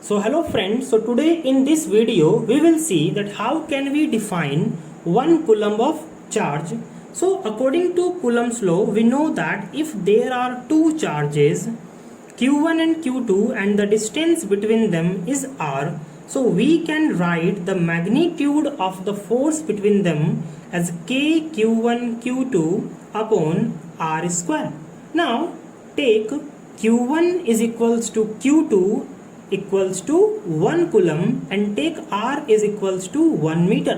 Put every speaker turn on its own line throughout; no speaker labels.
So hello friends, so today in this video we will see that how can we define 1 coulomb of charge. So according to Coulomb's law, we know that if there are two charges Q1 and Q2 and the distance between them is R, so we can write the magnitude of the force between them as K Q1 Q2 upon R square. Now take Q1 is equals to Q2 equals to 1 coulomb and take r is equals to 1 metre.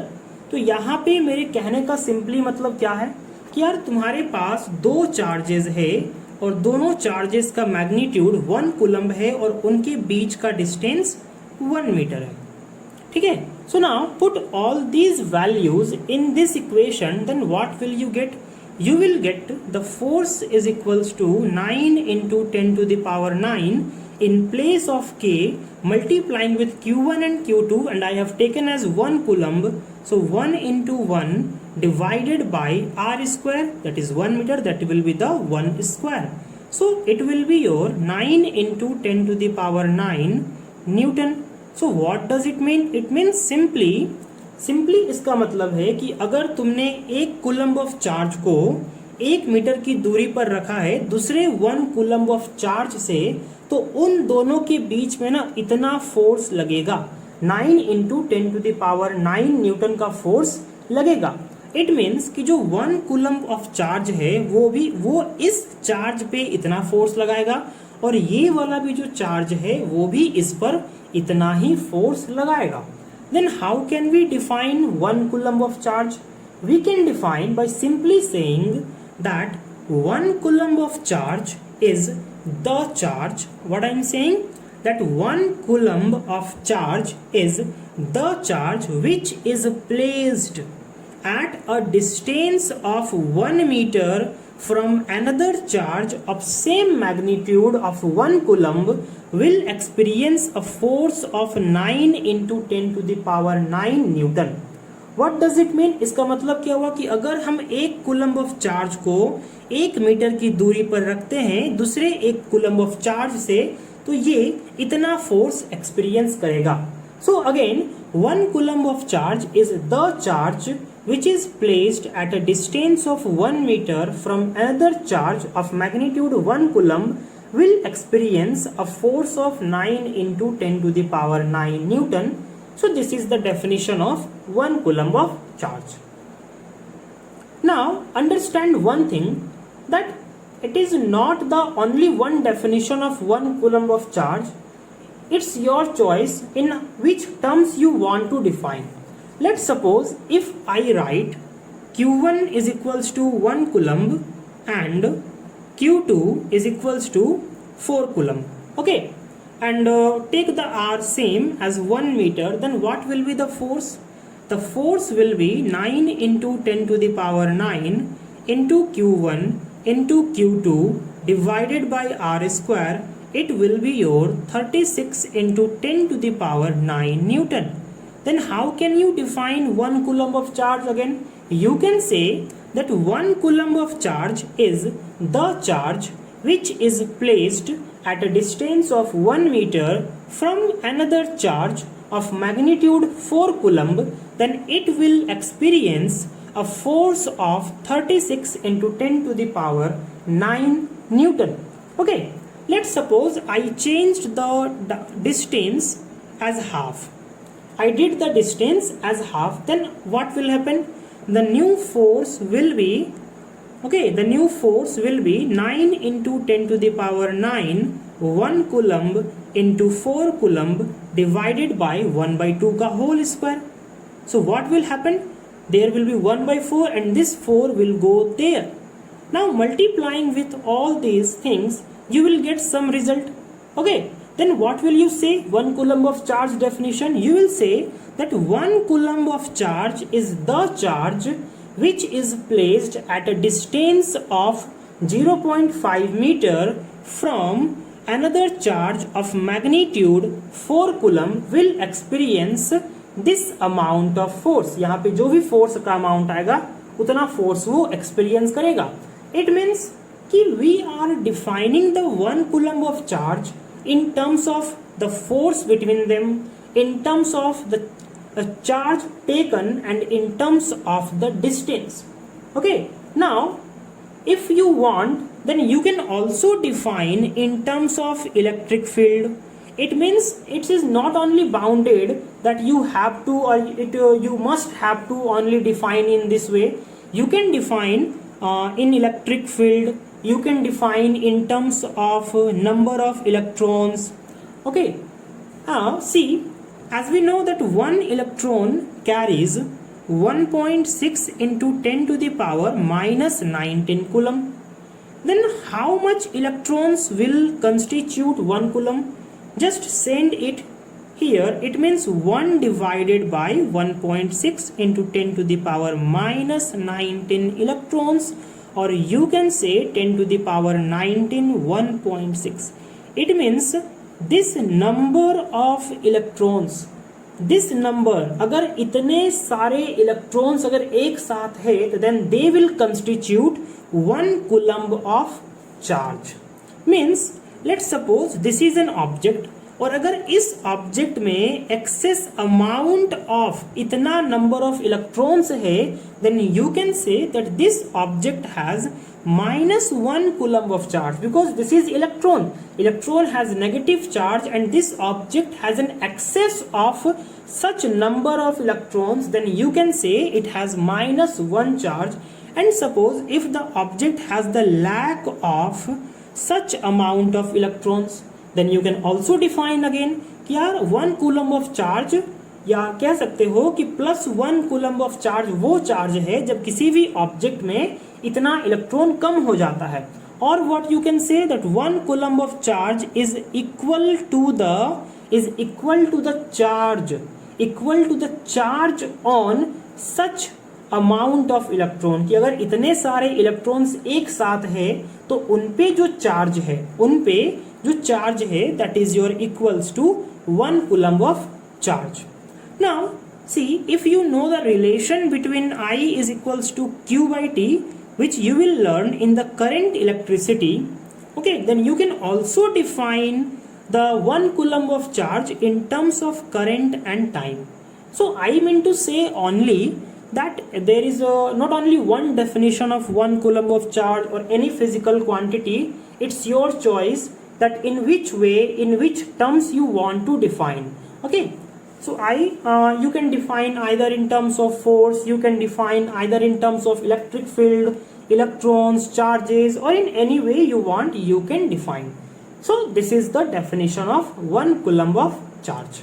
तो यहाँ पे मेरे कहने का simply मतलब क्या है कि यार तुम्हारे पास दो चार्जेस है और दोनों चार्जेस का मैग्नीट्यूड 1 कूलम है और उनके बीच का डिस्टेंस 1 मीटर है। ठीक है, so now put all these values in this equation, then what will you get? You will get the force is equals to 9 into 10 to the power 9 in place of K multiplying with Q1 and Q2, and I have taken as 1 coulomb. So 1 into 1 divided by R square, that is 1 meter, that will be the 1 square. So it will be your 9 into 10 to the power 9 Newton. So what does it mean? It means simply इसका मतलब है कि अगर तुमने एक coulomb of charge को 1 metre की दूरी पर रखा है दूसरे 1 कूलम्ब ऑफ चार्ज से, तो उन दोनों के बीच में ना इतना फोर्स लगेगा, 9 into 10 to the power 9 newton का फोर्स लगेगा। इट मीन्स कि जो 1 कूलम्ब ऑफ चार्ज है वो इस चार्ज पे इतना फोर्स लगाएगा और ये वाला भी जो चार्ज है वो भी इस पर इतना ही फोर्स लगाएगा। Then how can we define 1 coulomb of charge? We can define by simply saying that 1 coulomb of charge is the charge. What I am saying? That 1 coulomb of charge is the charge which is placed at a distance of 1 meter from another charge of same magnitude of 1 coulomb will experience a force of 9 into 10 to the power 9 Newton. What does it mean? इसका मतलब क्या हुआ कि अगर हम एक coulomb of charge को 1 metre की दूरी पर रखते हैं दूसरे एक कूलम्ब ऑफ चार्ज से, तो ये इतना फोर्स एक्सपीरियंस करेगा। So again, 1 coulomb of charge is the charge which is placed at a distance of 1 meter from another charge of magnitude 1 coulomb will experience a force of 9 into 10 to the power 9 Newton. So this is the definition of 1 coulomb of charge. Now understand one thing, that it is not the only one definition of 1 coulomb of charge. It's your choice in which terms you want to define. Let's suppose if I write Q1 is equals to 1 coulomb and Q2 is equals to 4 coulomb. Okay, and take the R same as 1 meter, then what will be the force? The force will be 9 into 10 to the power 9 into Q1 into Q2 divided by R square. It will be your 36 into 10 to the power 9 Newton. Then how can you define 1 coulomb of charge again? You can say that 1 coulomb of charge is the charge which is placed at a distance of 1 meter from another charge of magnitude 4 coulomb, then it will experience a force of 36 into 10 to the power 9 Newton. Okay. Let's suppose I changed the distance as half. I did the distance as half. Then what will happen? The new force will be, the new force will be 9 into 10 to the power 9, 1 coulomb into 4 coulomb divided by 1 by 2 ka whole square. So what will happen? There will be 1 by 4 and this 4 will go there. Now multiplying with all these things, you will get some result. Okay, then what will you say? 1 coulomb of charge definition, you will say that 1 coulomb of charge is the charge which is placed at a distance of 0.5 meter from another charge of magnitude 4 coulomb will experience this amount of force. यहाँ पे जो भी force का amount आएगा उतना force वो experience करेगा। It means कि we are defining the 1 coulomb of charge in terms of the force between them in terms of the charge taken and in terms of the distance. Okay, now if you want, then you can also define in terms of electric field. It means it is not only bounded that you have to, or you must have to only define in this way. You can define in electric field, you can define in terms of number of electrons. Okay, see, as we know that one electron carries 1.6 into 10 to the power minus 19 coulomb. Then how much electrons will constitute 1 coulomb? Just send it here. It means 1 divided by 1.6 into 10 to the power minus 19 electrons, or you can say 10 to the power 19 1.6. It means this number of electrons, this number, अगर इतने सारे electrons अगर एक साथ है तो then they will constitute 1 coulomb of charge. Means let's suppose this is an object, और अगर इस ऑब्जेक्ट में एक्सेस अमाउंट ऑफ इतना नंबर ऑफ इलेक्ट्रॉन्स है, then you can say that this object has -1 coulomb of charge, because this is electron. Electron has negative charge and this object has an excess of such number of electrons, then you can say it has -1 charge. And suppose if the object has the lack of such amount of electrons, then you can also define again कि यार 1 coulomb of charge, या कह सकते हो कि +1 coulomb of charge वो charge है जब किसी भी ऑब्जेक्ट में इतना इलेक्ट्रॉन कम हो जाता है. और what you can say that 1 coulomb of charge is equal to the charge on such amount of electron, कि अगर इतने सारे इलेक्ट्रॉन्स एक साथ है तो उन पे जो चार्ज है that is your equals to 1 coulomb of charge. Now see, if you know the relation between I is equals to Q by T, which you will learn in the current electricity, okay, then you can also define the 1 coulomb of charge in terms of current and time. So I mean to say only that there is not only one definition of 1 coulomb of charge or any physical quantity. It's your choice that in which way, in which terms you want to define. Okay, so you can define either in terms of force, you can define either in terms of electric field, electrons, charges, or in any way you want, you can define. So this is the definition of 1 coulomb of charge.